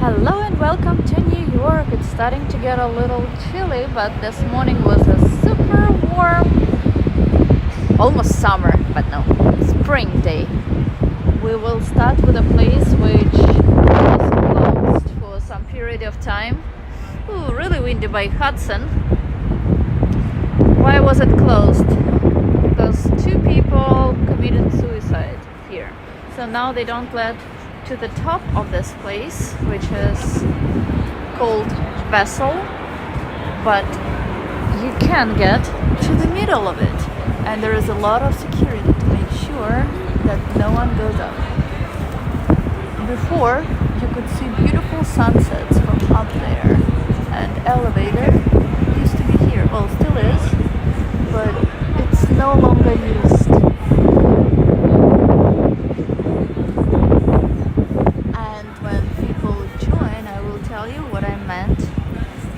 Hello and welcome to New York. It's starting to get a little chilly, but this morning was a super warm, almost summer, but no, spring day. We will start with a place which was closed for some period of time. Ooh, really windy by Hudson. Why was it closed? Because 2 people committed suicide here. So now they don't let to the top of this place, which is called Vessel, but you can get to the middle of it, and there is a lot of security to make sure that no one goes up. Before, you could see beautiful sunsets from up there, and elevator used to be here, well, still is, but it's no longer used.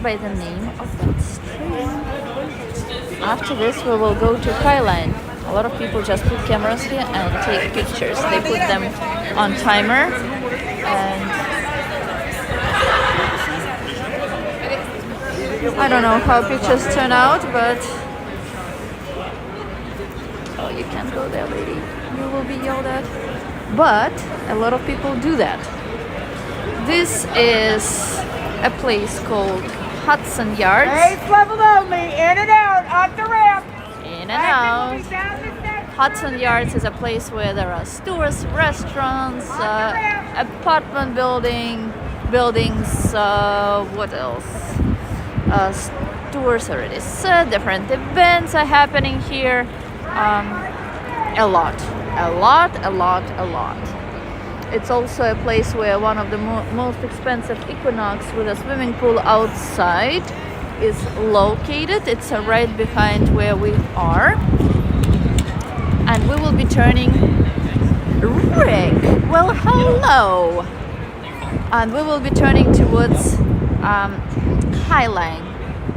By the name of that street. After this we will go to Highline. A lot of people just put cameras here and take pictures. They put them on timer, and I don't know how pictures turn out, but oh, you can't go there, lady. You will be yelled at. But a lot of people do that. This is a place called Hudson Yards. Hey, level only, in and out, up the ramp. In and out. Hudson Yards is a place where there are stores, restaurants, apartment buildings, what else? Stores already said, different events are happening here. A lot. It's also a place where one of the most expensive equinox with a swimming pool outside is located. It's right behind where we are. And we will be turning Rick. Well, hello. And we will be turning towards Highline.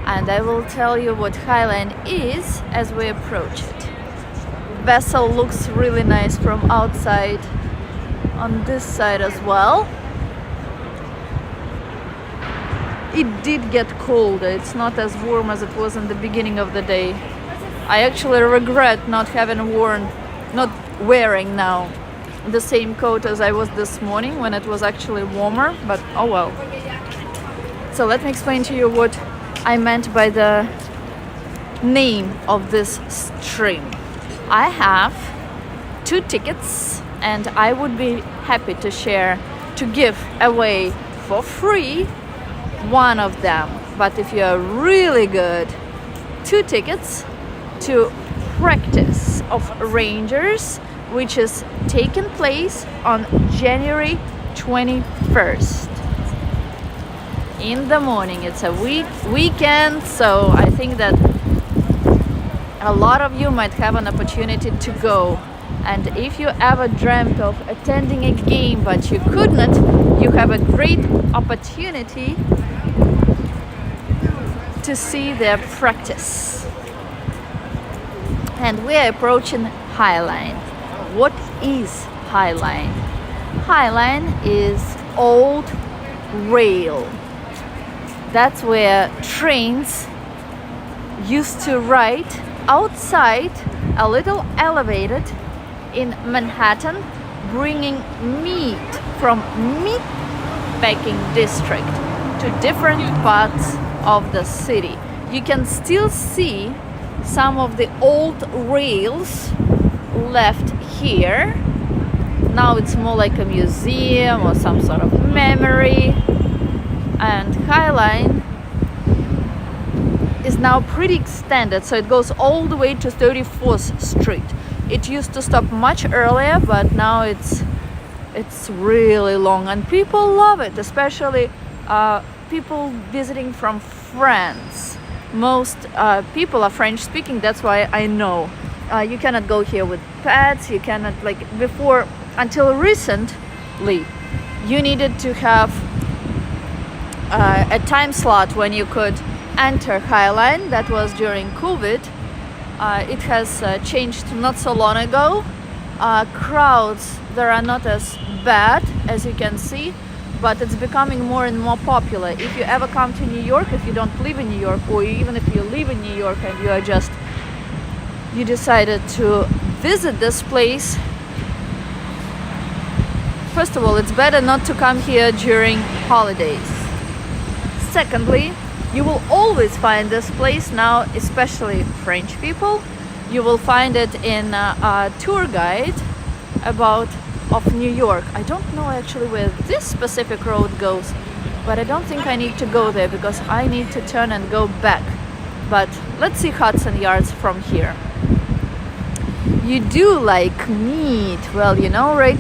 And I will tell you what Highline is as we approach it. Vessel looks really nice from outside. On this side as well. It did get colder. It's not as warm as it was in the beginning of the day. I actually regret not wearing now the same coat as I was this morning when it was actually warmer, but oh well. So let me explain to you what I meant by the name of this stream. I have 2 tickets, and I would be happy to give away for free one of them. But if you are really good, 2 tickets to Practice of Rangers, which is taking place on January 21st. In the morning. It's a weekend, so I think that a lot of you might have an opportunity to go. And if you ever dreamt of attending a game but you could not, you have a great opportunity to see their practice. And we are approaching Highline. What is Highline? Highline is old rail. That's where trains used to ride outside, a little elevated, in Manhattan, bringing meat from meat packing district to different parts of the city. You can still see some of the old rails left here. Now it's more like a museum or some sort of memory. And Highline is now pretty extended, so it goes all the way to 34th Street. It used to stop much earlier, but now it's really long, and people love it, especially people visiting from France. Most people are French speaking, that's why I know. You cannot go here with pets, you cannot, like before, until recently, you needed to have a time slot when you could enter Highline. That was during COVID. It has changed not so long ago. Crowds, there are not as bad as you can see, but it's becoming more and more popular. If you ever come to New York, if you don't live in New York, or even if you live in New York and you decided to visit this place, first of all, it's better not to come here during holidays. Secondly, you will always find this place now, especially French people. You will find it in a tour guide of New York. I don't know actually where this specific road goes, but I don't think I need to go there because I need to turn and go back. But let's see Hudson Yards from here. You do like meat. Well, you know, Rick,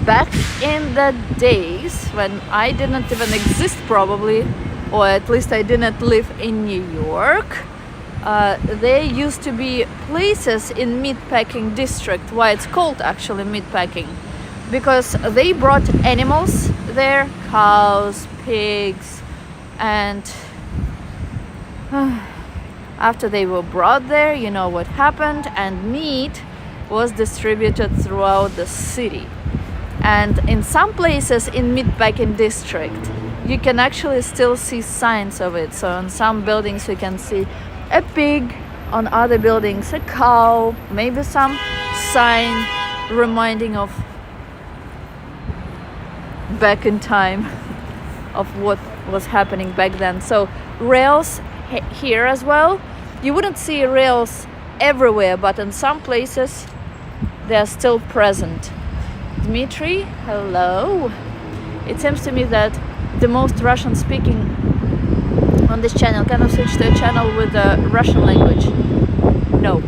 back in the days when I didn't even exist probably, or at least I didn't live in New York, there used to be places in meatpacking district. Why it's called actually meatpacking? Because they brought animals there, cows, pigs, and after they were brought there, you know what happened, and meat was distributed throughout the city. And in some places in meatpacking district, you can actually still see signs of it. So in some buildings you can see a pig, on other buildings a cow, maybe some sign reminding of back in time of what was happening back then. So rails here as well. You wouldn't see rails everywhere, but in some places they are still present. Dmitry, hello. It seems to me that the most Russian speaking on this channel. Can I switch to a channel with the Russian language? No.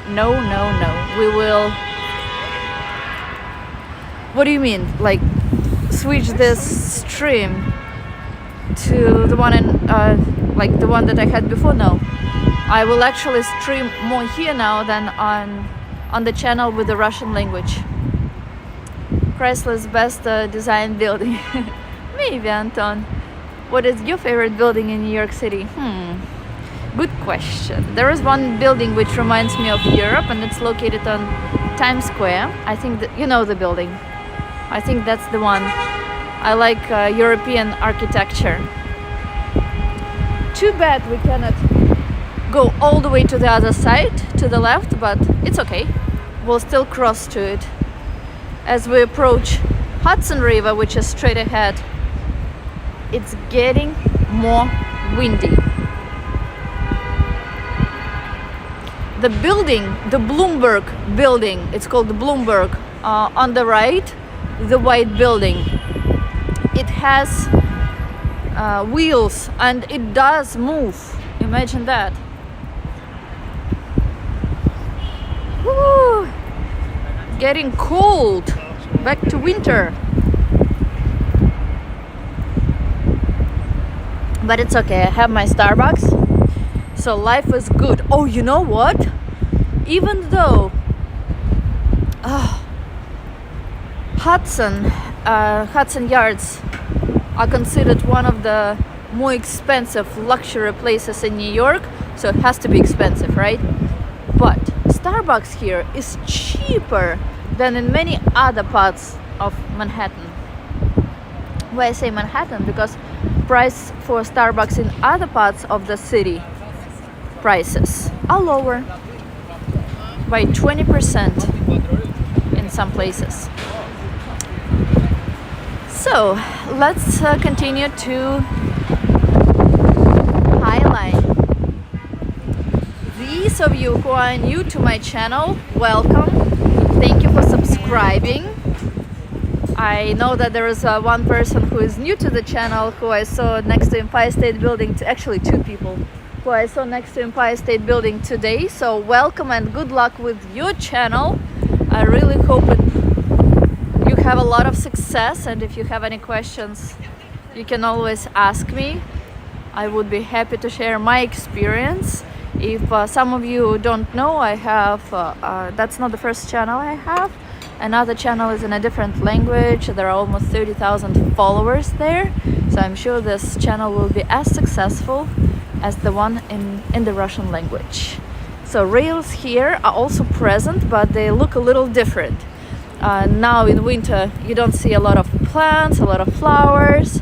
No. We will. What do you mean? Like switch this stream to the one in like the one that I had before? No. I will actually stream more here now than on the channel with the Russian language. Chrysler's best design building. Maybe, Anton. What is your favorite building in New York City? Good question. There is one building which reminds me of Europe, and it's located on Times Square. I think that you know the building. I think that's the one. I like European architecture. Too bad we cannot go all the way to the other side, to the left, but it's okay. We'll still cross to it. As we approach Hudson River, which is straight ahead, it's getting more windy. The building, the Bloomberg building, it's called the Bloomberg, on the right, the white building, it has wheels and it does move. Imagine that. Woo! Getting cold, back to winter. But it's okay, I have my Starbucks, so life is good. Oh, you know what? Even though Hudson Yards are considered one of the more expensive luxury places in New York, so it has to be expensive, right? But Starbucks here is cheaper than in many other parts of Manhattan. Why I say Manhattan? Because price for Starbucks in other parts of the city, prices are lower by 20% in some places. So let's continue to Highline. These of you who are new to my channel, welcome. Thank you for subscribing. I know that there is one person who is new to the channel who I saw next to Empire State Building, actually two people who I saw next to Empire State Building today. So welcome and good luck with your channel. I really hope you have a lot of success, and if you have any questions you can always ask me. I would be happy to share my experience. If some of you don't know, I have that's not the first channel I have. Another channel is in a different language. There are almost 30,000 followers there, so I'm sure this channel will be as successful as the one in the Russian language. So rails here are also present, but they look a little different. Now in winter you don't see a lot of plants, a lot of flowers,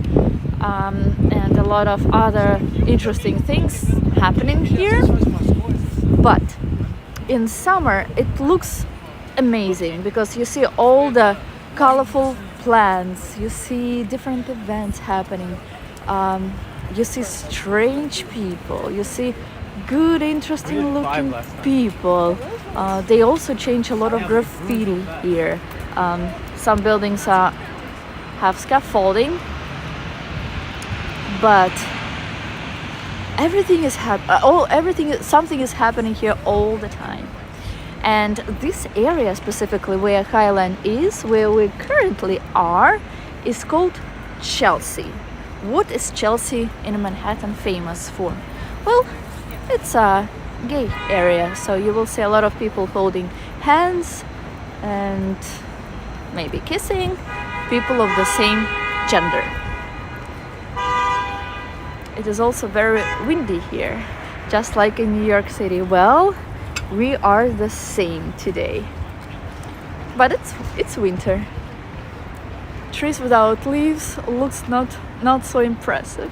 and a lot of other interesting things happening here. But in summer it looks amazing because you see all the colorful plants, you see different events happening, you see strange people, you see good, interesting looking people. They also change a lot of graffiti here. Some buildings have scaffolding, but everything is something is happening here all the time. And this area specifically where Highline is, where we currently are, is called Chelsea. What is Chelsea in Manhattan famous for? Well, it's a gay area, so you will see a lot of people holding hands and maybe kissing people of the same gender. It is also very windy here, just like in New York City. Well, we are the same today, but it's winter. Trees without leaves looks not so impressive.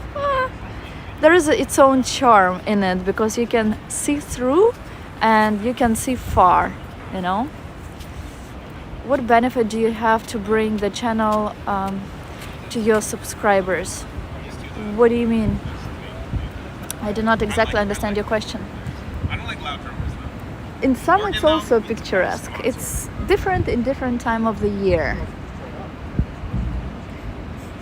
There is its own charm in it because you can see through and you can see far, you know. What benefit do you have to bring the channel to your subscribers? What do you mean? I do not exactly understand your question. I don't like loud drummers though. In summer it's also picturesque. It's different in different time of the year.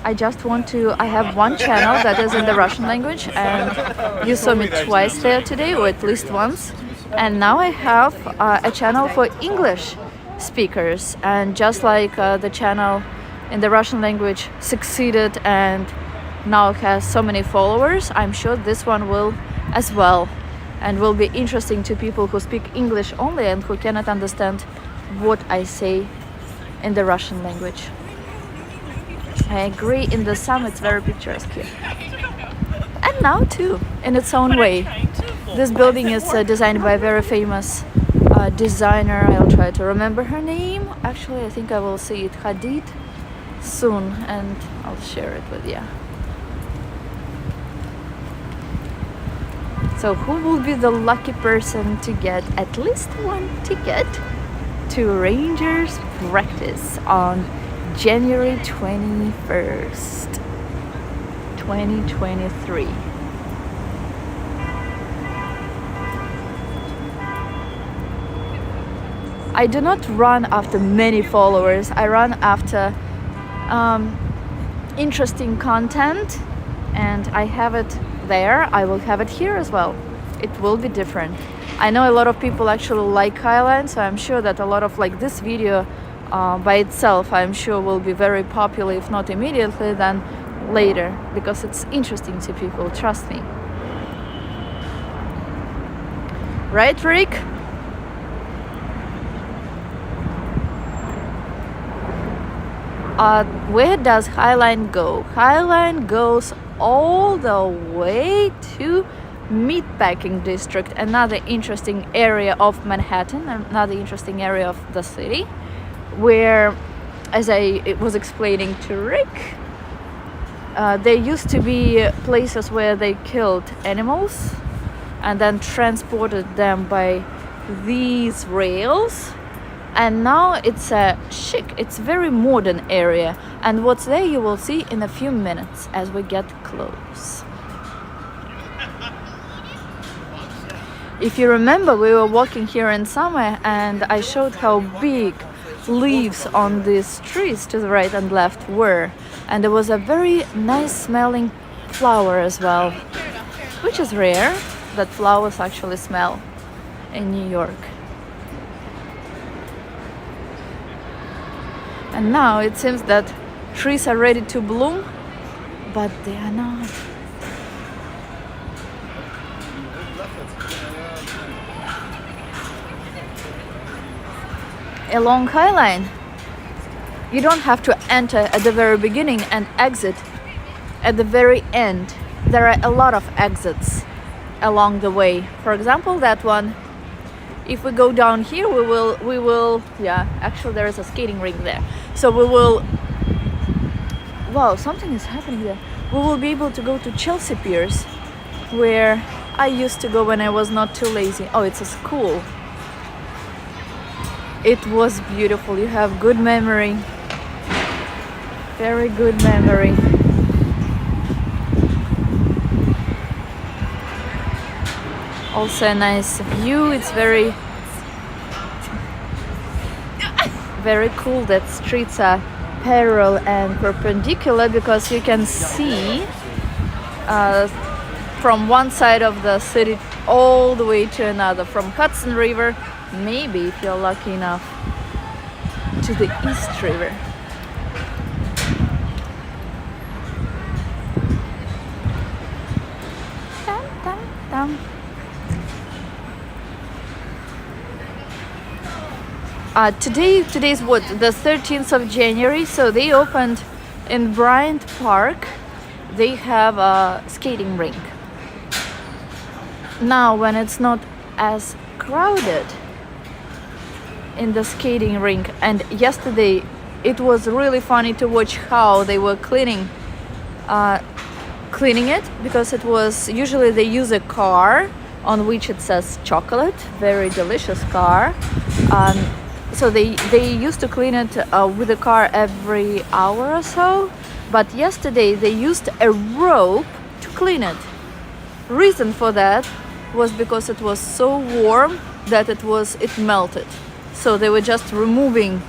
I have one channel that is in the Russian language, and you saw me twice there today, or at least once. And now I have a channel for English speakers, and just like the channel in the Russian language succeeded and now has so many followers, I'm sure this one will as well, and will be interesting to people who speak English only and who cannot understand what I say in the Russian language. I agree, in the summer it's very picturesque here. And now too, in its own way. This building is designed by a very famous designer. I'll try to remember her name. Actually, I think I will see it Hadid soon, and I'll share it with you. So who will be the lucky person to get at least one ticket to Rangers practice on January 21st, 2023. I do not run after many followers. I run after interesting content, and I have it there. I will have it here as well. It will be different. I know a lot of people actually like Highline, so I'm sure that a lot of this video by itself, I'm sure will be very popular, if not immediately, then later, because it's interesting to people, trust me. Right, Rick? Where does Highline go? Highline goes all the way to Meatpacking District, another interesting area of Manhattan, another interesting area of the city, where, as I was explaining to Rick, there used to be places where they killed animals and then transported them by these rails, and now it's a chic, it's very modern area, and what's there you will see in a few minutes as we get close. If you remember, we were walking here in summer and I showed how big leaves on these trees to the right and left were, and there was a very nice smelling flower as well, which is rare that flowers actually smell in New York. And now it seems that trees are ready to bloom, but they are not. Along Highline, you don't have to enter at the very beginning and exit at the very end. There are a lot of exits along the way. For example, that one, if we go down here, we will, yeah, actually there is a skating rink there. So we will, wow, something is happening there. We will be able to go to Chelsea Piers, where I used to go when I was not too lazy. Oh, it's a school. It was beautiful. You have good memory. Very good memory. Also a nice view. It's very cool that streets are parallel and perpendicular, because you can see from one side of the city all the way to another, from Hudson River, maybe if you're lucky enough, to the East River. Dum, dum, dum. Today's what, the 13th of January, so they opened in Bryant Park. They have a skating rink. Now when it's not as crowded in the skating rink, and yesterday it was really funny to watch how they were cleaning it, because it was, usually they use a car on which it says chocolate, very delicious car. So they used to clean it with a car every hour or so, but yesterday they used a rope to clean it. Reason for that was because it was so warm that it melted. So they were just removing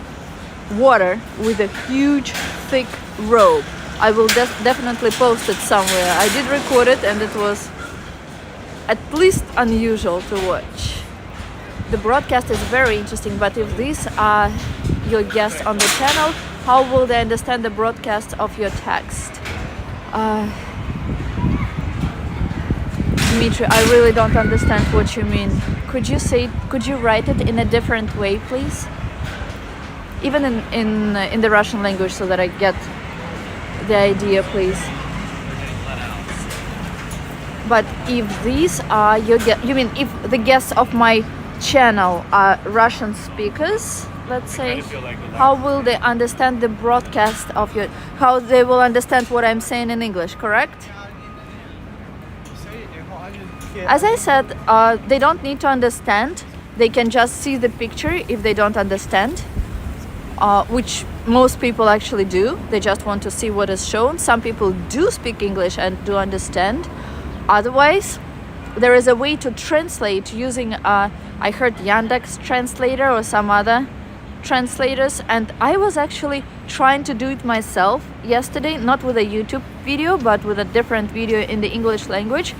water with a huge thick rope. I will definitely post it somewhere. I did record it, and it was at least unusual to watch. The broadcast is very interesting, but if these are your guests on the channel, how will they understand the broadcast of your text? Dmitry, I really don't understand what you mean. Could you write it in a different way, please? Even in the Russian language, so that I get the idea, please. But if these are your guests, you mean if the guests of my channel are Russian speakers, let's say, how will they understand the broadcast of your, how they will understand what I'm saying in English, correct? As I said, they don't need to understand. They can just see the picture if they don't understand, which most people actually do. They just want to see what is shown. Some people do speak English and do understand. Otherwise, there is a way to translate using, I heard Yandex translator or some other translators, and I was actually trying to do it myself yesterday, not with a YouTube video, but with a different video in the English language.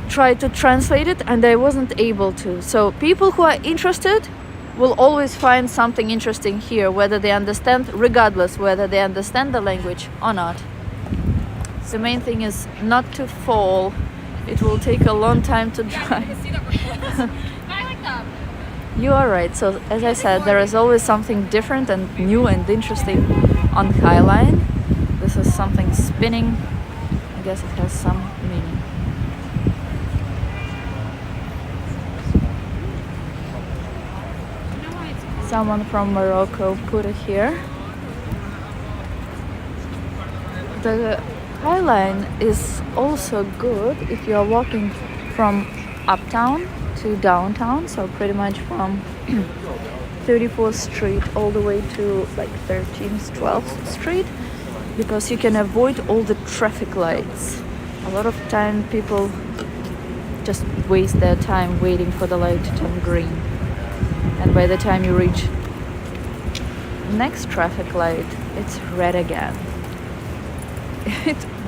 Tried to translate it, and I wasn't able to. So people who are interested will always find something interesting here, whether they understand, regardless whether they understand the language or not. The main thing is not to fall. It will take a long time to dry. You are right. So as I said, there is always something different and new and interesting on Highline. This is something spinning. I guess it has some meaning. Someone from Morocco put it here. The Highline is also good if you are walking from uptown to downtown, so pretty much from 34th Street all the way to like 13th, 12th Street, because you can avoid all the traffic lights. A lot of time people just waste their time waiting for the light to turn green, and by the time you reach next traffic light, it's red again.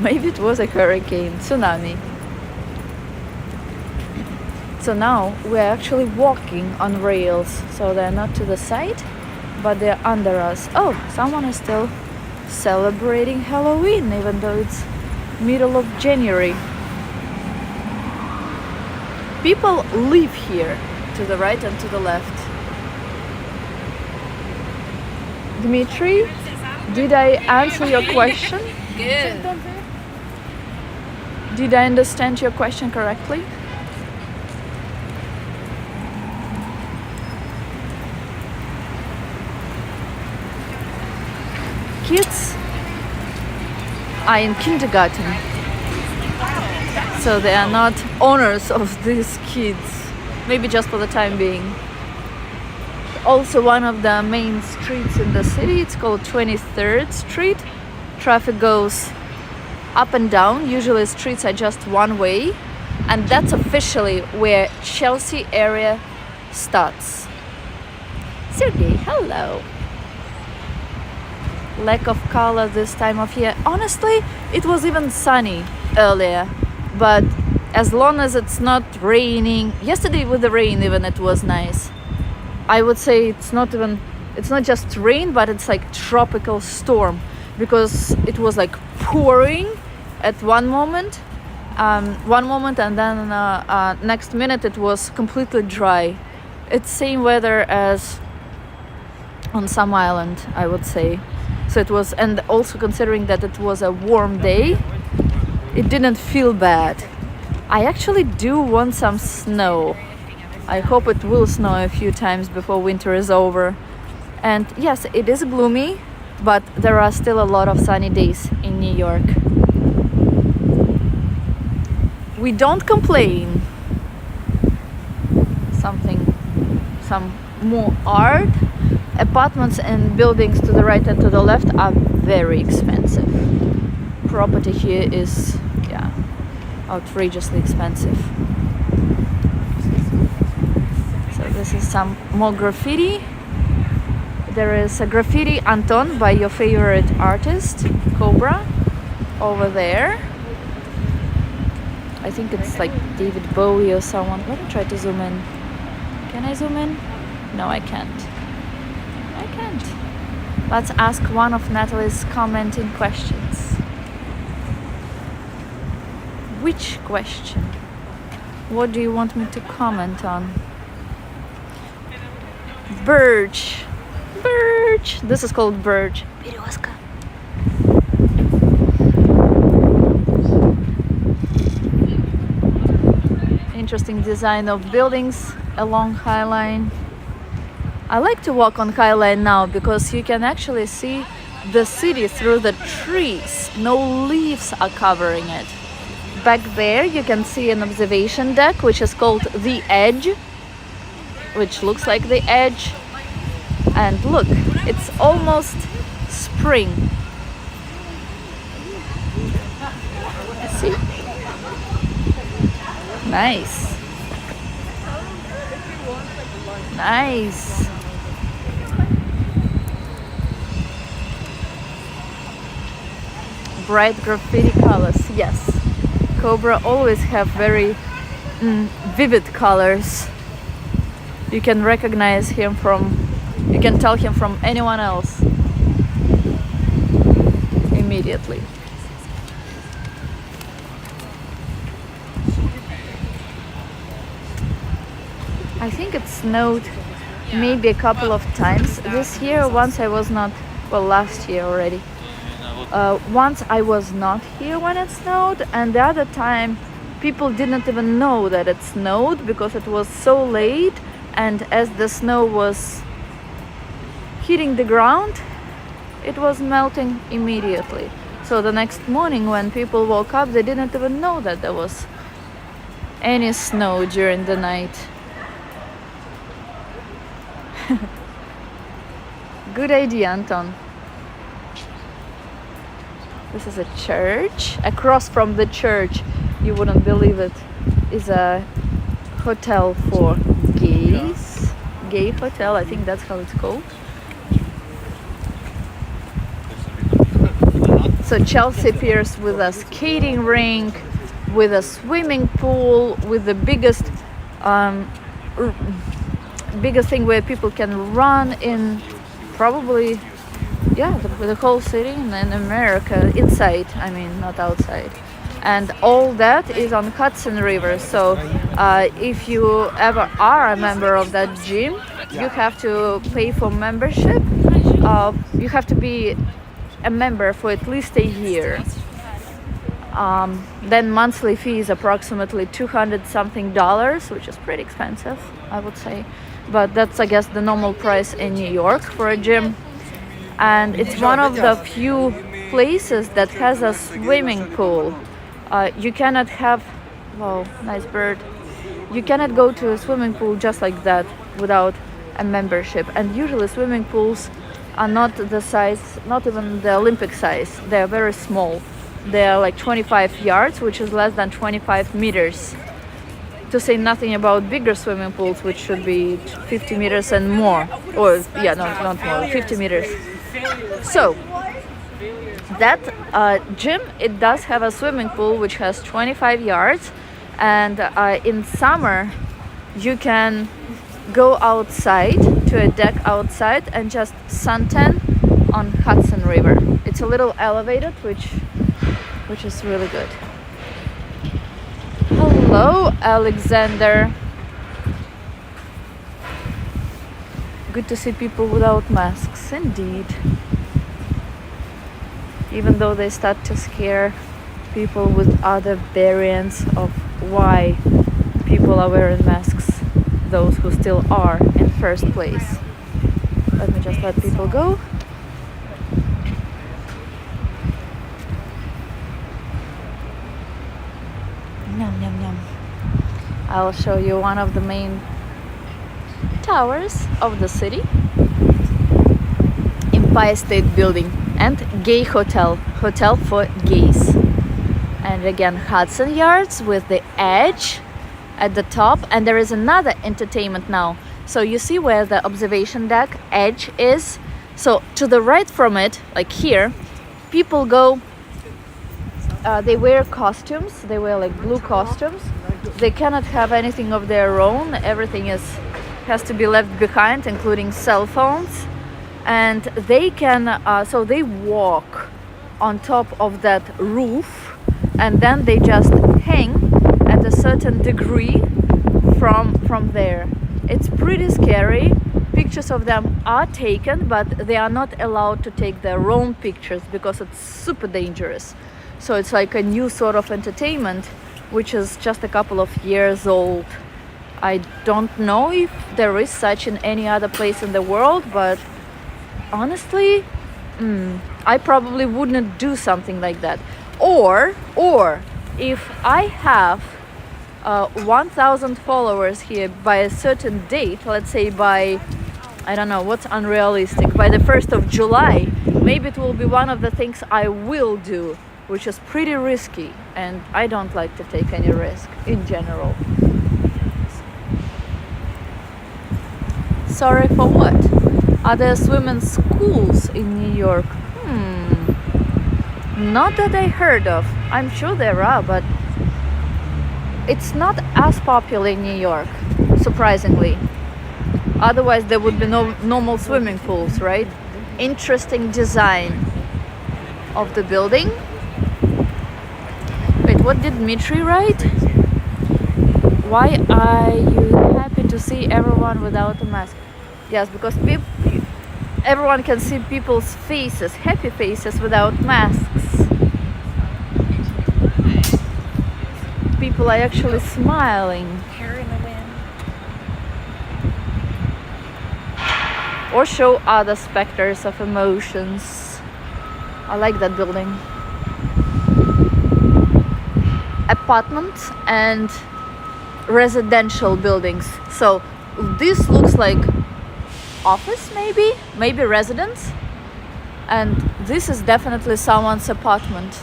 Maybe it was a hurricane, tsunami. So now we're actually walking on rails, so they're not to the side, but they're under us. Oh, someone is still celebrating Halloween, even though it's middle of January. People live here, to the right and to the left. Dmitry, did I answer your question? Good. Did I understand your question correctly? kids are in kindergarten, so they are not owners of these kids, maybe just for the time being. Also, one of the main streets in the city, it's called 23rd Street. Traffic goes up and down. Usually streets are just one way, and that's officially where Chelsea area starts. Sergey, hello. Lack of color this time of year. Honestly, it was even sunny earlier, but as long as it's not raining, yesterday with the rain even, it was nice. I would say it's not just rain, but it's like tropical storm, because it was like pouring at one moment, and then next minute it was completely dry. It's same weather as on some island, I would say. So it was, and also considering that it was a warm day, it didn't feel bad. I actually do want some snow. I hope it will snow a few times before winter is over. And yes, it is gloomy, but there are still a lot of sunny days in New York. We don't complain. Some more art. Apartments and buildings to the right and to the left are very expensive. Property here is, outrageously expensive. So this is some more graffiti. There is a graffiti Anton by your favorite artist, Cobra, over there. I think it's like David Bowie or someone. Let me try to zoom in. Can I zoom in? No, I can't. Let's ask one of Natalie's commenting questions. Which question? What do you want me to comment on? Birch. This is called birch. Березка. Interesting design of buildings along Highline. I like to walk on Highline now because you can actually see the city through the trees. No leaves are covering it. Back there you can see an observation deck which is called The Edge, which looks like the edge. And look, it's almost spring. See? Nice. Bright graffiti colors, yes. Cobra always have very vivid colors. You can recognize him you can tell him from anyone else immediately. I think it snowed maybe a couple of times this year. Once I was not, last year already. Once I was not here when it snowed, and the other time people didn't even know that it snowed because it was so late, and as the snow was hitting the ground, it was melting immediately. So the next morning when people woke up, they didn't even know that there was any snow during the night. Good idea, Anton. This is a church. Across from the church, you wouldn't believe it, is a hotel for gays. Gay hotel, I think that's how it's called. So Chelsea appears with a skating rink, with a swimming pool, with the biggest thing where people can run in probably the whole city in America, inside, I mean, not outside. And all that is on Hudson River. So if you ever are a member of that gym, you have to pay for membership. You have to be a member for at least a year. Then monthly fee is approximately $200 something, which is pretty expensive, I would say. But that's, I guess, the normal price in New York for a gym. and it's one of the few places that has a swimming pool. You cannot have, wow, nice bird. You cannot go to a swimming pool just like that without a membership. And usually swimming pools are not the size, not even the Olympic size. They are very small. They are like 25 yards, which is less than 25 meters. To say nothing about bigger swimming pools, which should be 50 meters and more. Or, yeah, not more, 50 meters. So, that gym, it does have a swimming pool which has 25 yards. And in summer, you can go outside to a deck outside and just suntan on Hudson River. It's a little elevated, which is really good. Hello, Alexander. Good to see people without masks, indeed. Even though they start to scare people with other variants of why people are wearing masks, those who still are in first place. Let me just let people go. Yum, yum, yum. I'll show you one of the main towers of the city. Empire State Building and gay hotel for gays. And again, Hudson Yards with the edge at the top, and there is another entertainment now. So you see where the observation deck edge is. So to the right from it, like here, people go, they wear costumes, they wear like blue costumes. They cannot have anything of their own, everything has to be left behind, including cell phones. And they can, so they walk on top of that roof, and then they just hang at a certain degree from there. It's pretty scary. Pictures of them are taken, but they are not allowed to take their own pictures because it's super dangerous. So it's like a new sort of entertainment, which is just a couple of years old. I don't know if there is such in any other place in the world, but honestly, I probably wouldn't do something like that. Or if I have 1,000 followers here by a certain date, let's say by, I don't know, what's unrealistic, by the 1st of July, maybe it will be one of the things I will do, which is pretty risky, and I don't like to take any risk in general. Sorry for what? Are there swimming schools in New York? Not that I heard of. I'm sure there are, but it's not as popular in New York, surprisingly. Otherwise there would be no normal swimming pools, right? Interesting design of the building. Wait, what did Dmitry write? Why are you happy to see everyone without a mask? Yes, because everyone can see people's faces, happy faces without masks. People are actually smiling. Hair in the wind. Or show other specters of emotions. I like that building. Apartments and residential buildings. So this looks like office, maybe residence, and this is definitely someone's apartment,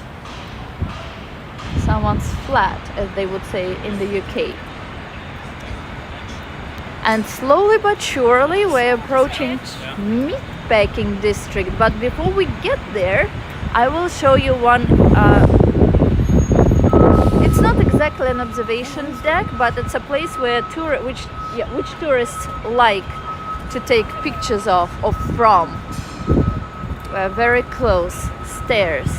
someone's flat, as they would say in the UK. And slowly but surely we're approaching meatpacking district, but before we get there I will show you one. It's not exactly an observation deck, but it's a place where which tourists like to take pictures of or from. We're very close. Stairs.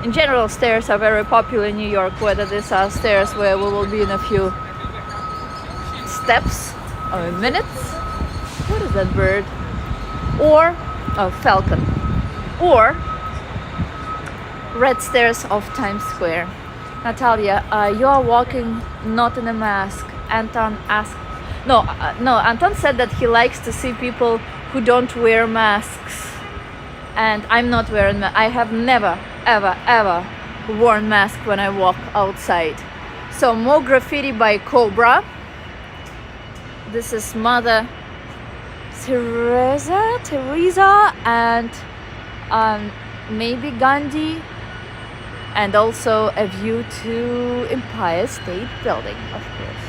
In general, stairs are very popular in New York, whether these are stairs where we will be in a few steps or minutes. What is that bird? Or falcon. Or red stairs of Times Square. Natalia, you are walking not in a mask. Anton asked. No, Anton said that he likes to see people who don't wear masks. and I'm not wearing I have never ever worn mask when I walk outside. So more graffiti by Cobra. This is Mother Teresa, and maybe Gandhi, and also a view to Empire State Building, of course.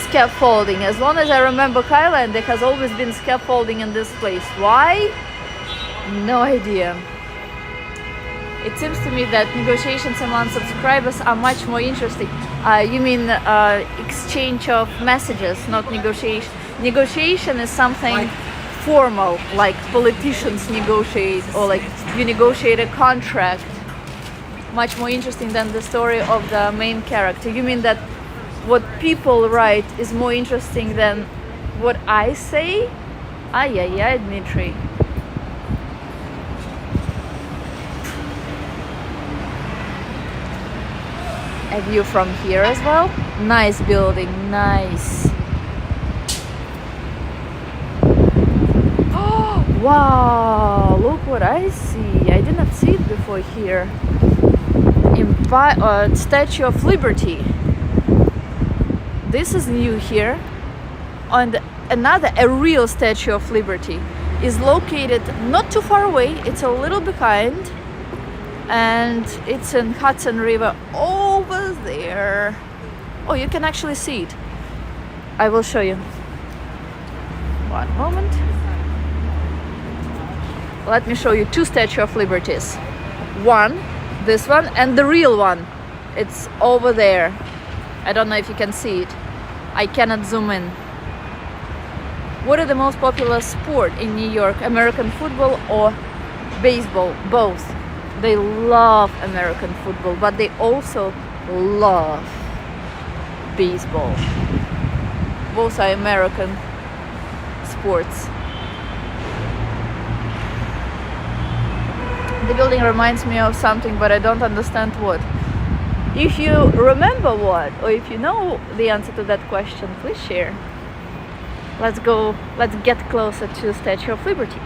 Scaffolding. As long as I remember Highline, there has always been scaffolding in this place. Why? No idea. It seems to me that negotiations among subscribers are much more interesting. You mean exchange of messages, not negotiation. Negotiation is something formal, like politicians negotiate, or like you negotiate a contract. Much more interesting than the story of the main character. You mean that what people write is more interesting than what I say? Ay, Dmitry. A view from here as well. Nice building, nice. Oh, wow, look what I see. I did not see it before here. Statue of Liberty. This is new here. And a real Statue of Liberty is located not too far away. It's a little behind. And it's in Hudson River over there. Oh, you can actually see it. I will show you. One moment. Let me show you two Statue of Liberties. One, this one, and the real one. It's over there. I don't know if you can see it. I cannot zoom in. What are the most popular sport in New York? American football or baseball? Both. They love American football, but they also love baseball. Both are American sports. The building reminds me of something, but I don't understand what. If you remember what, or if you know the answer to that question, please share. Let's get closer to Statue of Liberty.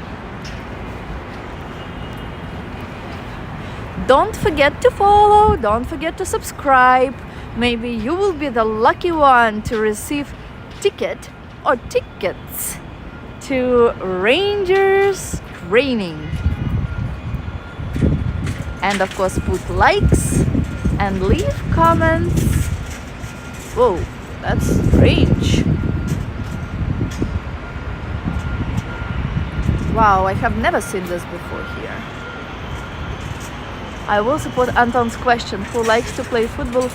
Don't forget to follow, don't forget to subscribe. Maybe you will be the lucky one to receive tickets to Rangers training. And of course put likes and leave comments. Whoa, that's strange. Wow, I have never seen this before here. I will support Anton's question. Who likes to play football?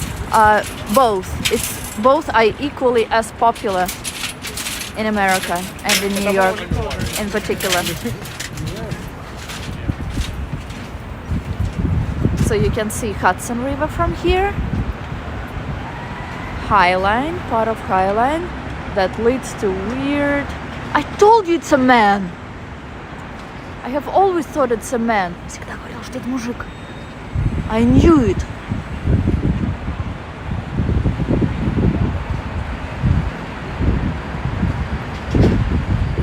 Both. Both are equally as popular in America and in New York in particular. So you can see Hudson River from here. Highline, part of Highline that leads to weird. I told you it's a man. I have always thought it's a man. Всегда говорил, что это мужик. I knew it.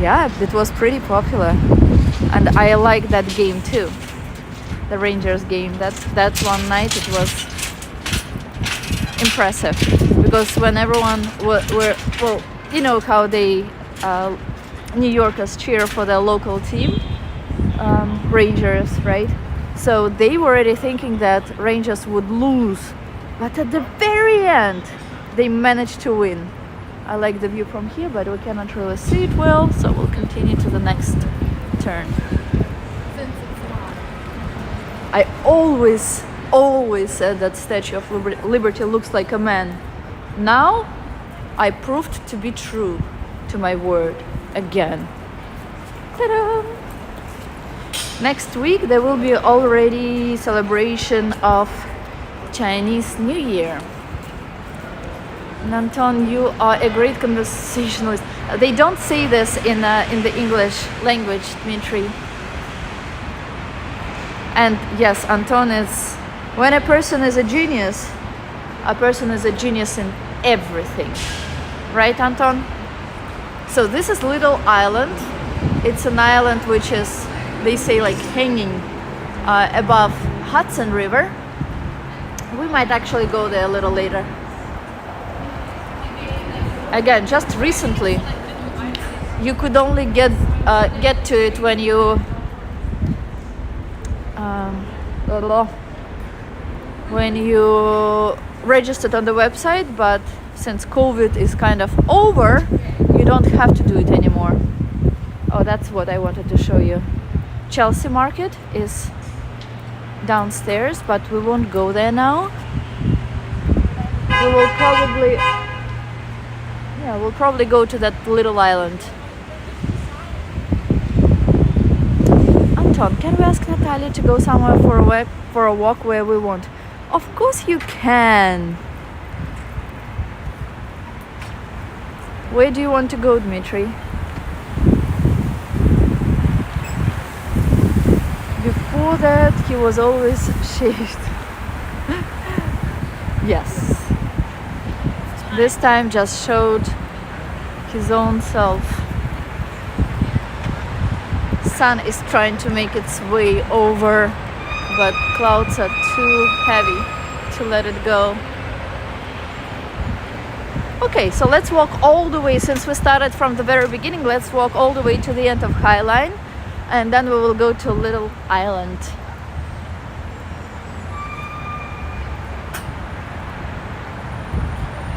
Yeah, it was pretty popular, and I like that game too. The Rangers game. That's one night it was impressive because when everyone were well, you know how they New Yorkers cheer for their local team, Rangers, right? So they were already thinking that Rangers would lose, but at the very end they managed to win. I like the view from here, but we cannot really see it well, so we'll continue to the next turn. I always said that Statue of Liberty looks like a man. Now I proved to be true to my word again. Ta-da! Next week there will be already celebration of Chinese New Year. And Anton, you are a great conversationalist. They don't say this in the English language, Dmitry. And yes, Anton is, when a person is a genius in everything. Right, Anton? So this is little island It's an island which is, they say, like hanging above Hudson River. We might actually go there a little later. Again, just recently, you could only get to it when you registered on the website, but since COVID is kind of over, you don't have to do it anymore. Oh, that's what I wanted to show you. Chelsea Market is downstairs, but we won't go there now. We'll probably go to that little island. Anton, can we ask Natalia to go somewhere for a walk where we want? Of course you can. Where do you want to go, Dmitry? Before that, he was always shaved. Yes. This time just showed his own self. Sun is trying to make its way over, but clouds are too heavy to let it go. Okay, so let's walk all the way. Since we started from the very beginning, let's walk all the way to the end of Highline, and then we will go to a little island.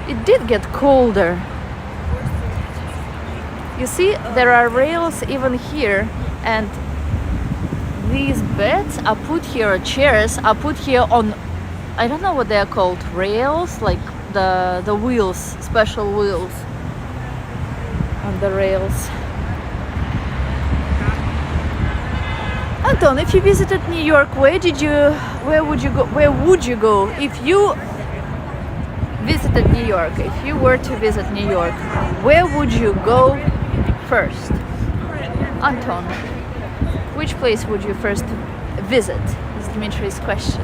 It did get colder. You see, there are rails even here, and these beds are put here, chairs are put here on, I don't know what they are called, rails, like the wheels, special wheels on the rails. Anton, if you visited New York, where would you go if you visited New York? If you were to visit New York, where would you go first? Anton, which place would you first visit? Is Dmitry's question.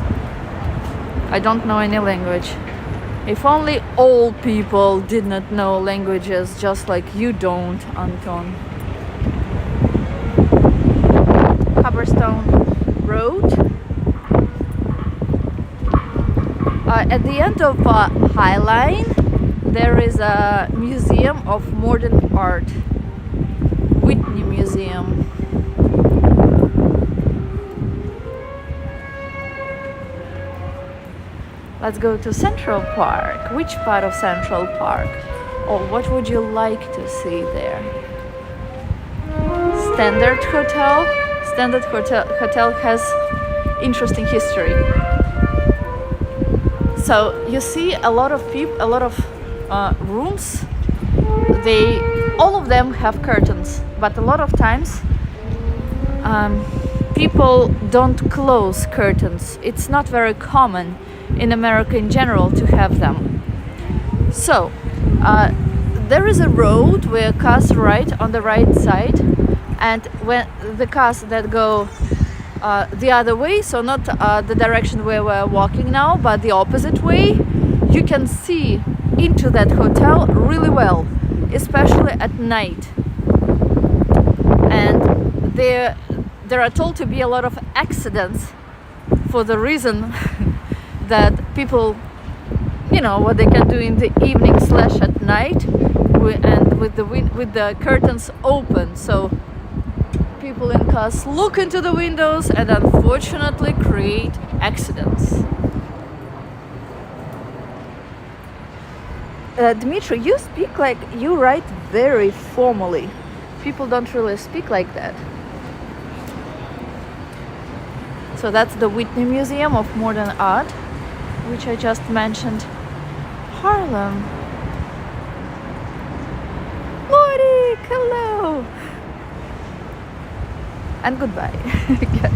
I don't know any language. If only all people did not know languages just like you don't, Anton. Cobblestone Road. At the end of Highline, there is a museum of modern art, Whitney Museum. Let's go to Central Park. Which part of Central Park? Or what would you like to see there? Standard Hotel. Standard Hotel has interesting history. So you see a lot of rooms. All of them have curtains, but a lot of times people don't close curtains. It's not very common in America in general to have them. So there is a road where cars ride on the right side, and when the cars that go the other way, so not the direction where we're walking now, but the opposite way, you can see into that hotel really well, especially at night. And there are told to be a lot of accidents for the reason that people, you know, what they can do in the evening / at night, and with the curtains open, so people in cars look into the windows and unfortunately create accidents. Dmitry, you write very formally. People don't really speak like that. So that's the Whitney Museum of Modern Art, which I just mentioned. Harlem. Morty, hello. And goodbye. Yes.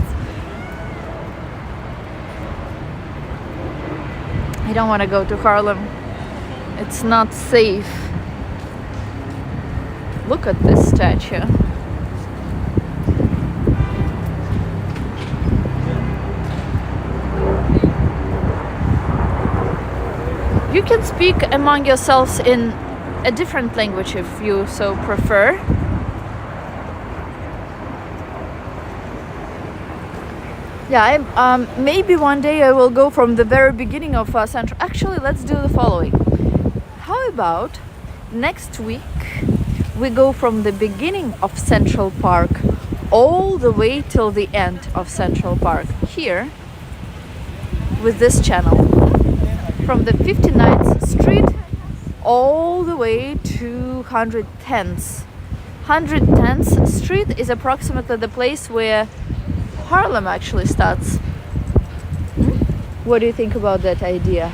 I don't want to go to Harlem. It's not safe. Look at this statue. You can speak among yourselves in a different language if you so prefer. Yeah, maybe one day I will go from the very beginning of Central. Actually, let's do the following. How about next week we go from the beginning of Central Park all the way till the end of Central Park here with this channel. From the 59th Street all the way to 110th. 110th Street is approximately the place where Harlem actually starts. What do you think about that idea?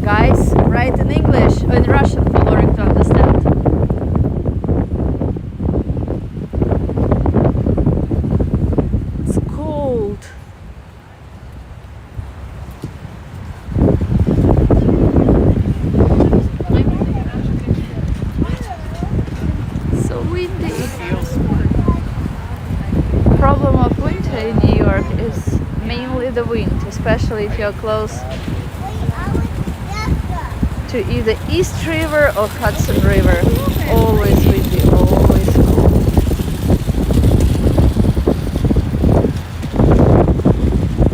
Guys, write in English or in Russian for Lorik to understand. It's cold. So windy. Problem of winter in New York is mainly the wind, especially if you're close to either East River or Hudson River. Always windy, always cold.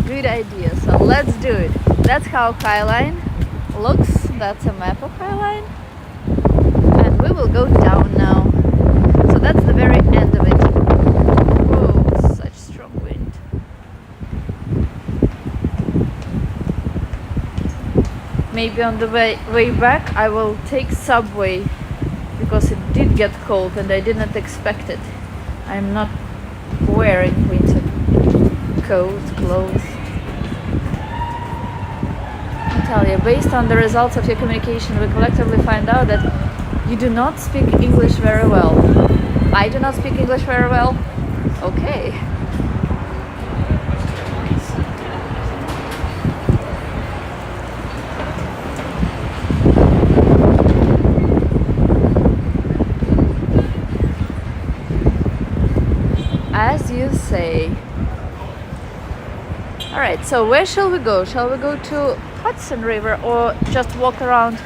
Good idea, so let's do it. That's how Highline looks. That's a map of Highline. And we will go down now. So that's the very end of it. Whoa, such strong wind. Maybe on the way back I will take subway because it did get cold and I didn't expect it. I'm not wearing winter clothes. Natalia, based on the results of your communication, we collectively find out that you do not speak English very well. I do not speak English very well? Okay. As you say. Alright, so where shall we go? Shall we go to Hudson River or just walk around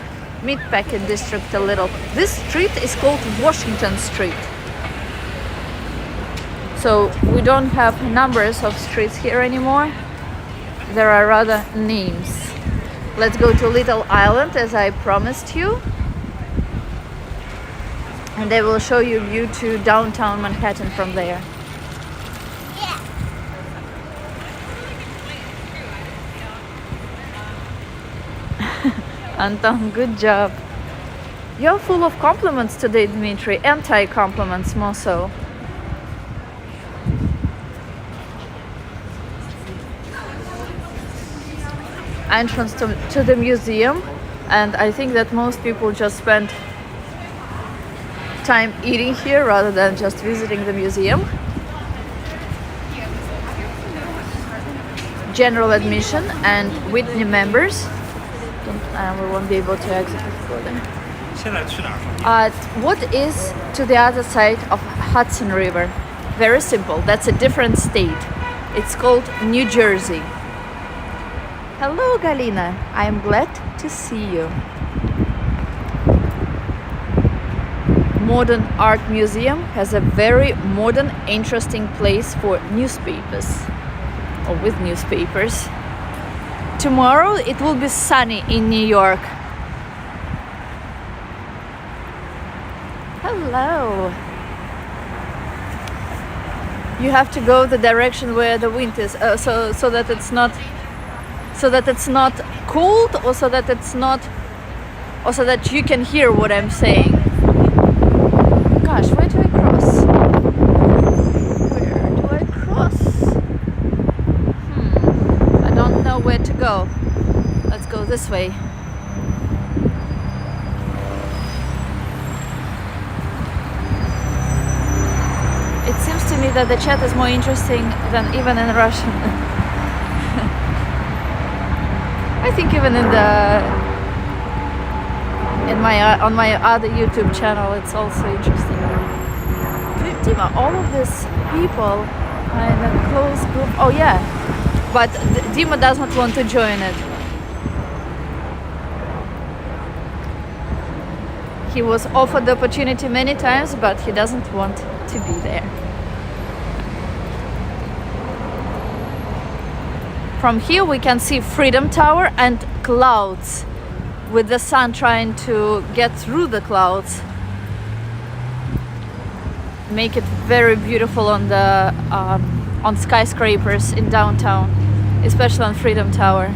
Meatpacking District a little? This street is called Washington Street. So we don't have numbers of streets here anymore. There are rather names. Let's go to Little Island as I promised you. And I will show you view to downtown Manhattan from there. Anton, good job. You're full of compliments today, Dmitry. Anti-compliments, more so. Entrance to the museum, and I think that most people just spend time eating here rather than just visiting the museum. General admission and Whitney members. We won't be able to exit before then. What is to the other side of Hudson River? Very simple. That's a different state. It's called New Jersey. Hello, Galina. I am glad to see you. Modern Art Museum has a very modern, interesting place for newspapers, or with newspapers. Tomorrow it will be sunny in New York. Hello. You have to go the direction where the wind is, so that it's not cold, or so that you can hear what I'm saying. Gosh, where do I cross? Where do I cross? I don't know where to go. Let's go this way. It seems to me that the chat is more interesting than even in Russian. I think even on my other YouTube channel, it's also interesting. Dima, all of these people are in a close group. Oh yeah, but Dima does not want to join it. He was offered the opportunity many times, but he doesn't want to be there. From here we can see Freedom Tower and clouds, with the sun trying to get through the clouds. Make it very beautiful on the on skyscrapers in downtown, especially on Freedom Tower.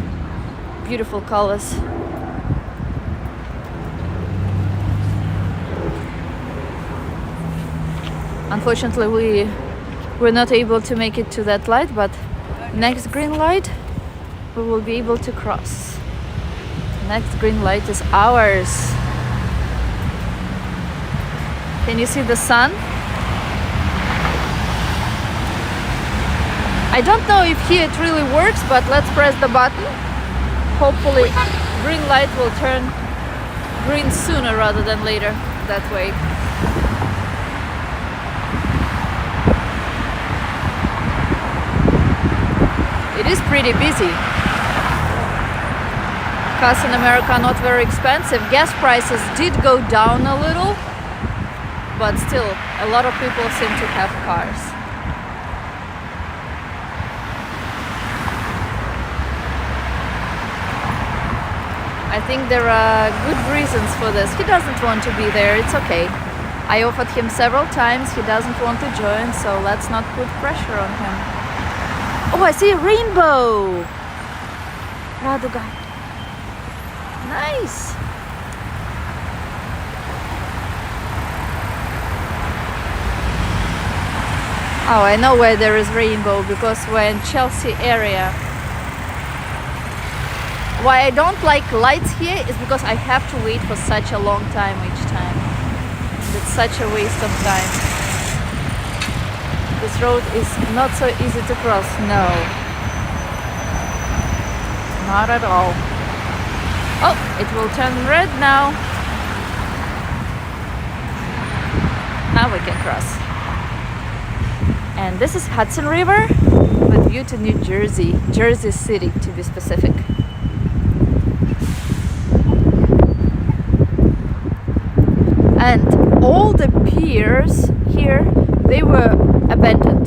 Beautiful colors. Unfortunately, we were not able to make it to that light, but next green light we will be able to cross. Next green light is ours. Can you see the sun? I don't know if here it really works, but let's press the button. Hopefully green light will turn green sooner rather than later that way. It is pretty busy. Cars in America are not very expensive. Gas prices did go down a little, but still a lot of people seem to have cars. I think there are good reasons for this. He doesn't want to be there, it's okay. I offered him several times, he doesn't want to join, so let's not put pressure on him. Oh, I see a rainbow! Raduga. Nice! Oh, I know where there is rainbow, because we're in Chelsea area. Why I don't like lights here is because I have to wait for such a long time each time. It's such a waste of time. This road is not so easy to cross. No. Not at all. Oh, it will turn red now. Now we can cross. And this is Hudson River with view to New Jersey. Jersey City, to be specific. And all the piers here, they were abandoned.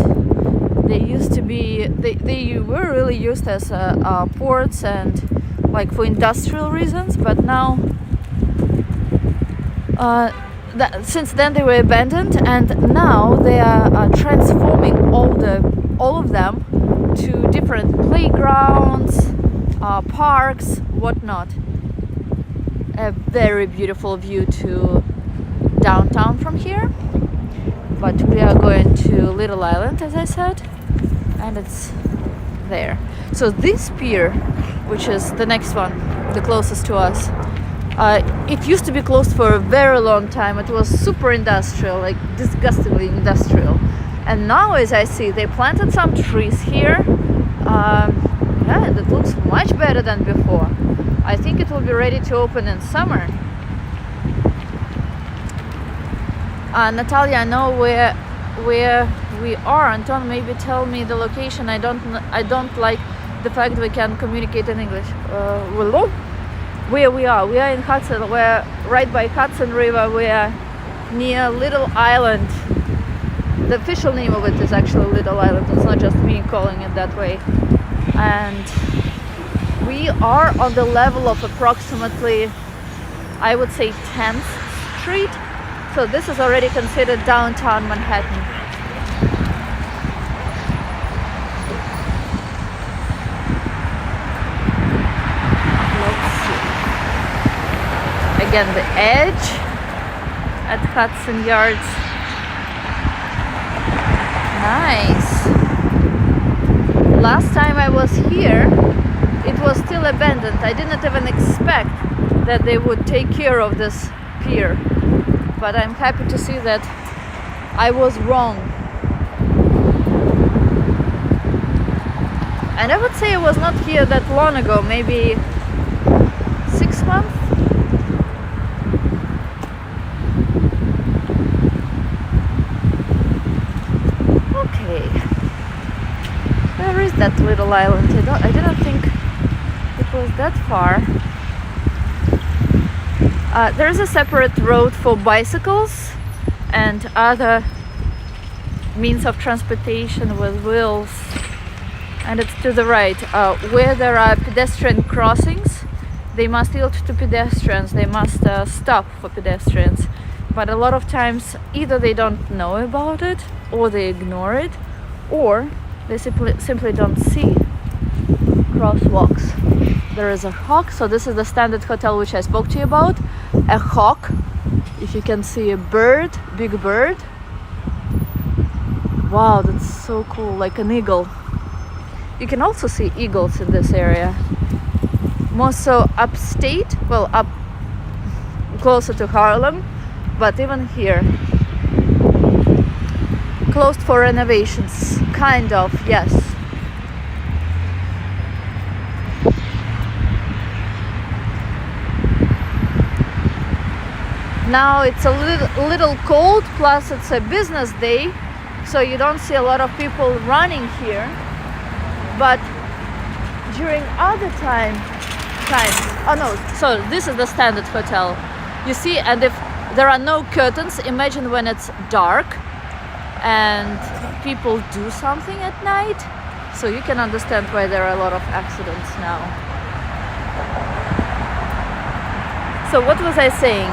They used to be, they were really used as ports and like for industrial reasons, but now, since then they were abandoned, and now they are transforming all of them to different playgrounds, parks, whatnot. A very beautiful view to downtown from here, but we are going to Little Island, as I said, and it's there. So this pier, which is the next one, the closest to us, it used to be closed for a very long time. It was super industrial, like disgustingly industrial, and now, as I see, they planted some trees here. Yeah, that looks much better than before. I think it will be ready to open in summer. Natalia, I know where we are. Anton, maybe tell me the location. I don't like the fact we can communicate in English. Where we are in Hudson. We're right by Hudson River. We're near Little Island. The official name of it is actually Little Island. It's not just me calling it that way. And we are on the level of approximately, I would say, 10th Street. So this is already considered downtown Manhattan. Let's see. Again, the edge at Hudson Yards. Nice. Last time I was here, it was still abandoned. I didn't even expect that they would take care of this pier. But I'm happy to see that I was wrong. And I would say I was not here that long ago, maybe 6 months. Okay. Where is that little island? I didn't think it was that far. There's a separate road for bicycles and other means of transportation with wheels, and it's to the right. Where there are pedestrian crossings, they must yield to pedestrians, they must stop for pedestrians. But a lot of times either they don't know about it, or they ignore it, or they simply don't see crosswalks. There is a hawk, so this is the standard hotel which I spoke to you about. A hawk, if you can see a bird, big bird. Wow, that's so cool, like an eagle. You can also see eagles in this area. More so upstate, well, up closer to Harlem, but even here. Closed for renovations, kind of, yes. Now it's a little cold, plus it's a business day, so you don't see a lot of people running here. But during other times, oh no, so this is the standard hotel. You see, and if there are no curtains, imagine when it's dark and people do something at night. So you can understand why there are a lot of accidents now. So what was I saying?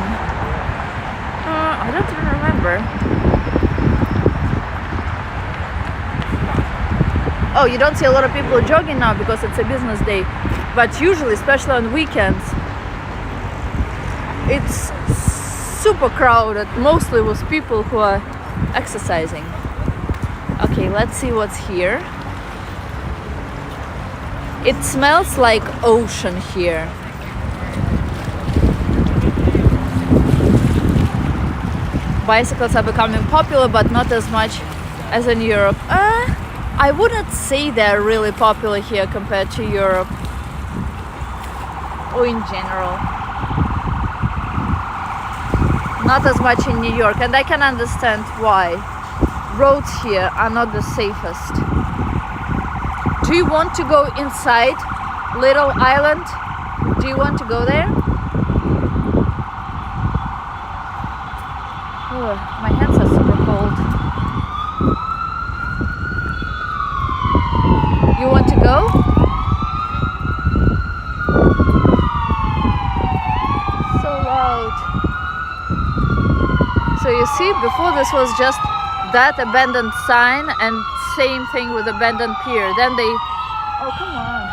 I don't even remember. Oh, you don't see a lot of people jogging now because it's a business day. But usually, especially on weekends, it's super crowded, mostly with people who are exercising. Okay, let's see what's here. It smells like ocean here. Bicycles are becoming popular, but not as much as in Europe. I wouldn't say they're really popular here compared to Europe or in general. Not as much in New York, and I can understand why. Roads here are not the safest. Do you want to go inside Little Island? Do you want to go there? My hands are super cold. You want to go? So loud. So you see, before this was just that abandoned sign and same thing with abandoned pier. Then they, oh come on.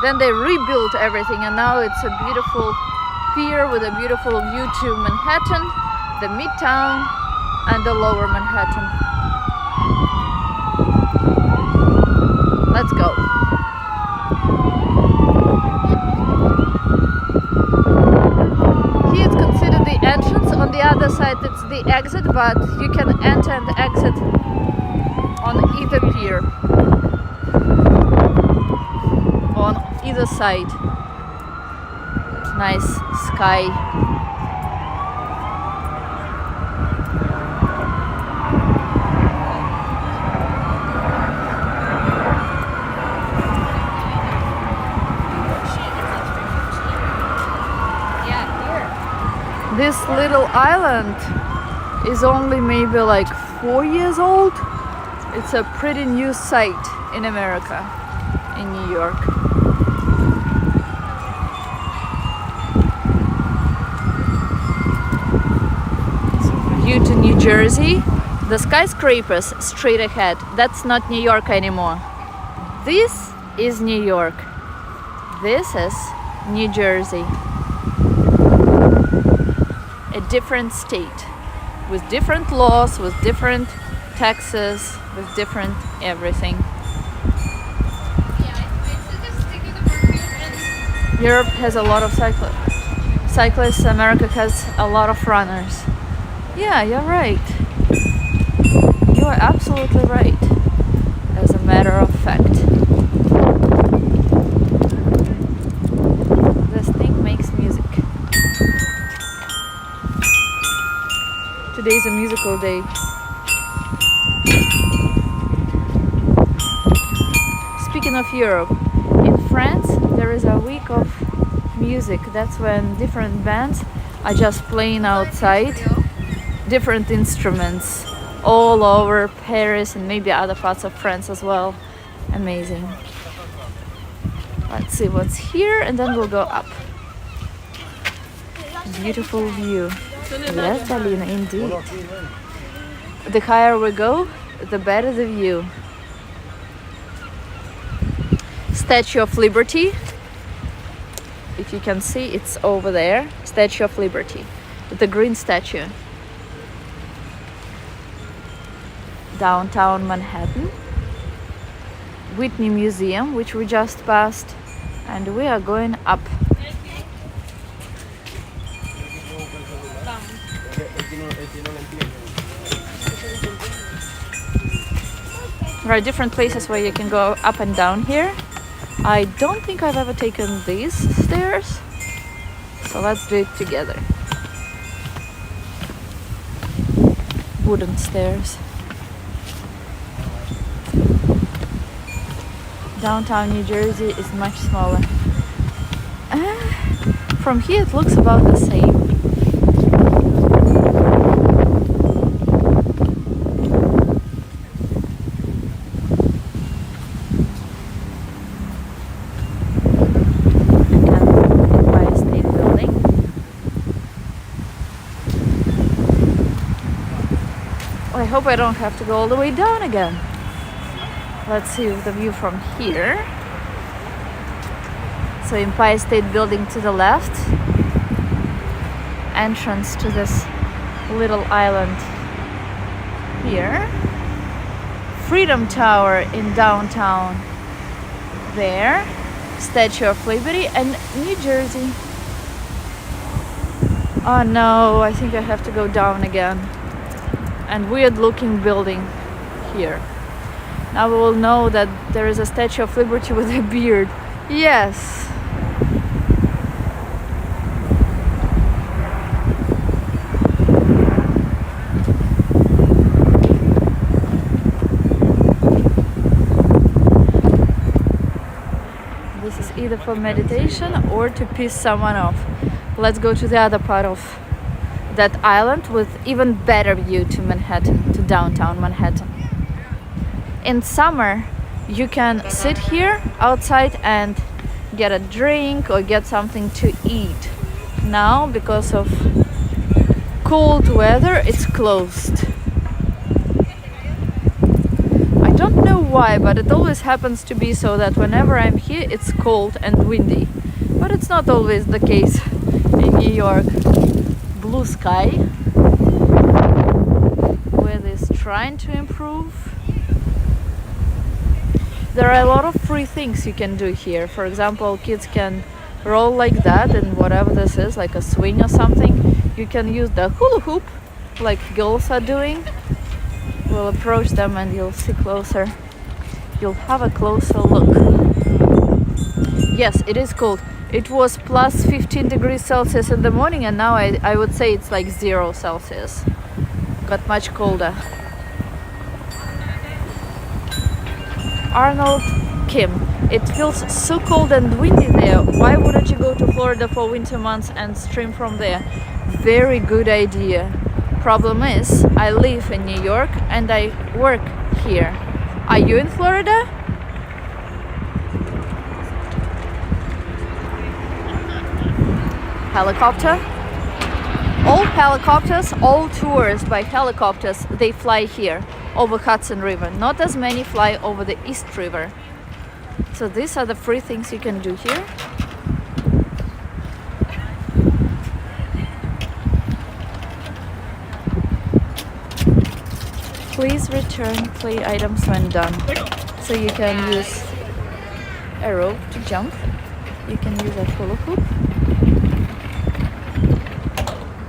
Then they rebuilt everything and now it's a beautiful pier with a beautiful view to Manhattan, the Midtown and the Lower Manhattan. Let's go. Here it's considered the entrance, on the other side it's the exit, but you can enter and exit on either pier, on either side. Nice sky. This little island is only maybe like 4 years old. It's a pretty new site in America, in New York. View to New Jersey. The skyscrapers straight ahead. That's not New York anymore. This is New York. This is New Jersey. A different state with different laws, with different taxes, with different everything. Europe has a lot of cyclists. America has a lot of runners. Yeah, you're right. You are absolutely right, as a matter of fact. This thing makes music. Today's a musical day. Speaking of Europe, in France there is a week of music. That's when different bands are just playing outside different instruments all over Paris and maybe other parts of France as well. Amazing. Let's see what's here and then we'll go up. Beautiful view. Yes, Alina, indeed. The higher we go, the better the view. Statue of Liberty. If you can see, it's over there. Statue of Liberty. The green statue. Downtown Manhattan. Whitney Museum, which we just passed. And we are going up. There are different places where you can go up and down here. I don't think I've ever taken these stairs, so let's do it together. Wooden stairs. Downtown New Jersey is much smaller. From here it looks about the same. I hope I don't have to go all the way down again. Let's see the view from here. So Empire State Building to the left. Entrance to this little island here. Freedom Tower in downtown there. Statue of Liberty and New Jersey. Oh no, I think I have to go down again. And weird looking building here. Now we will know that there is a Statue of Liberty with a beard. Yes. This is either for meditation or to piss someone off. Let's go to the other part of that island with even better view to Manhattan, to downtown Manhattan. In summer, you can sit here outside and get a drink or get something to eat. Now, because of cold weather, it's closed. I don't know why, but it always happens to be so that whenever I'm here, it's cold and windy. But it's not always the case in New York. Blue sky. Weather is trying to improve. There are a lot of free things you can do here. For example, kids can roll like that and whatever this is, like a swing or something. You can use the hula hoop like girls are doing. We'll approach them and you'll see closer. You'll have a closer look. Yes, it is cold. It was plus 15 degrees Celsius in the morning and now I would say it's like 0 Celsius. Got much colder. Arnold Kim, it feels so cold and windy there. Why wouldn't you go to Florida for winter months and stream from there? Very good idea. Problem is, I live in New York and I work here. Are you in Florida? Helicopter. All helicopters, all tours by helicopters, they fly here over Hudson River. Not as many fly over the East River. So these are the free things you can do here. Please return play items when done. So you can use a rope to jump. You can use a hula hoop.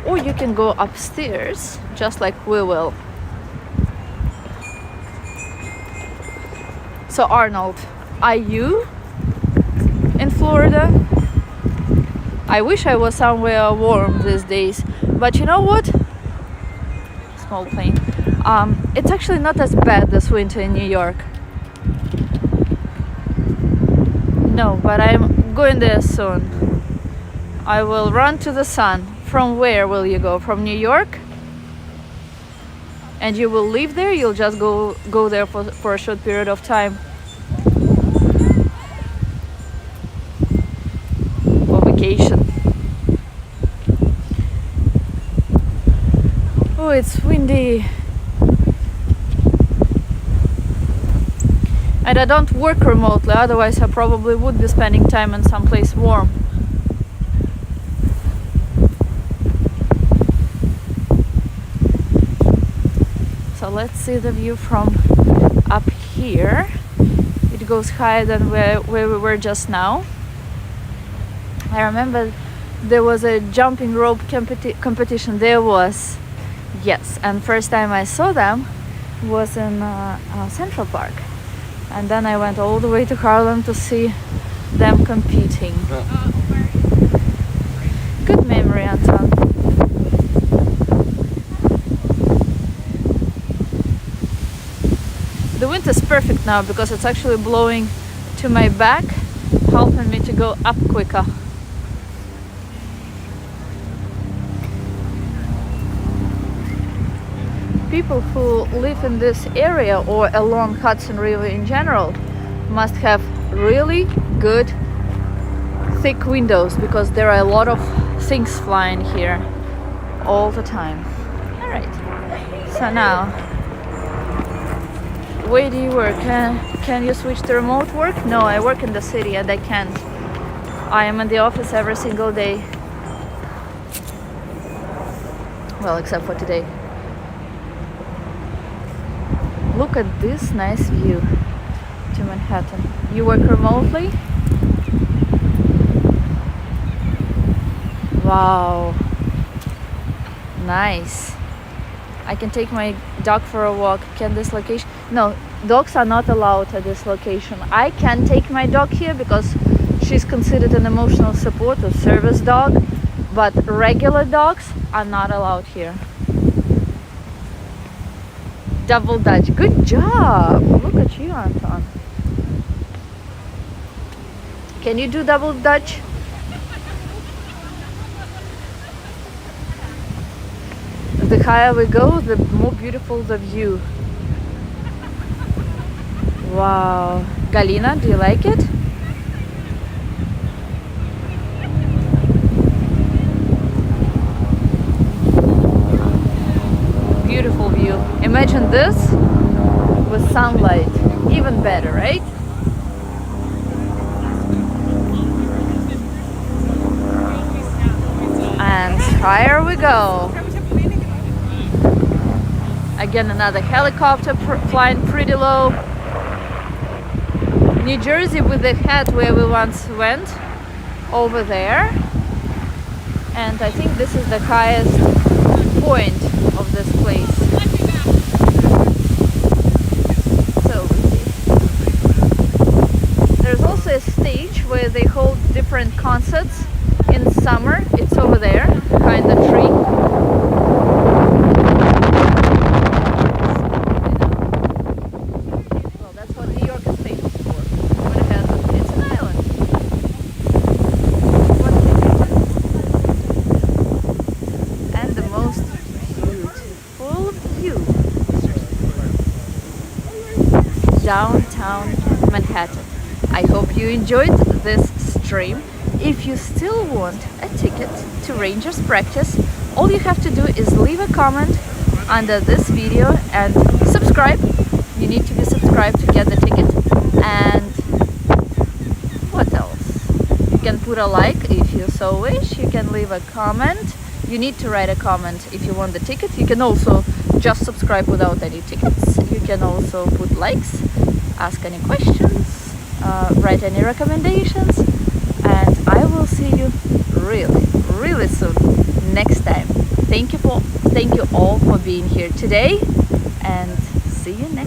Or you can go upstairs, just like we will. So Arnold, are you in Florida? I wish I was somewhere warm these days, but you know what? Small plane. It's actually not as bad this winter in New York. No, but I'm going there soon. I will run to the sun From where will you go? From New York? And you will live there? You'll just go there for a short period of time? For vacation. Oh, it's windy. And I don't work remotely, otherwise I probably would be spending time in someplace warm. So let's see the view from up here. It goes higher than where we were just now. I remember there was a jumping rope competition. There was, yes, and first time I saw them was in Central Park. And then I went all the way to Harlem to see them competing. Good memory, Anton. The wind is perfect now because it's actually blowing to my back, helping me to go up quicker. People who live in this area or along Hudson River in general must have really good thick windows because there are a lot of things flying here all the time. All right, so now where do you work? Can you switch to remote work? No, I work in the city and I can't. I am in the office every single day. Well, except for today. Look at this nice view to Manhattan. You work remotely? Wow. Nice. I can take my dog for a walk. Can this location? No, dogs are not allowed at this location. I can take my dog here because she's considered an emotional support or service dog, but regular dogs are not allowed here. Double Dutch. Good job. Look at you, Anton. Can you do double Dutch? The higher we go, the more beautiful the view. Wow. Galina, do you like it? Beautiful view. Imagine this with sunlight. Even better, right? And higher we go. Again, another helicopter flying pretty low. New Jersey with the head where we once went, over there. And I think this is the highest point of this place. So there's also a stage where they hold different concerts in summer. It's over there behind the tree. Well, that's what New York is famous for. Manhattan. It's an island. What can you do? And the most beautiful view. Downtown Manhattan. I hope you enjoyed this stream. If you still want a ticket to Rangers practice, all you have to do is leave a comment under this video and subscribe. You need to be subscribed to get the ticket. And what else? You can put a like if you so wish. You can leave a comment. You need to write a comment if you want the ticket. You can also just subscribe without any tickets. You can also put likes, ask any questions, write any recommendations, and I will see you really soon next time. Thank you all for being here today, and see you next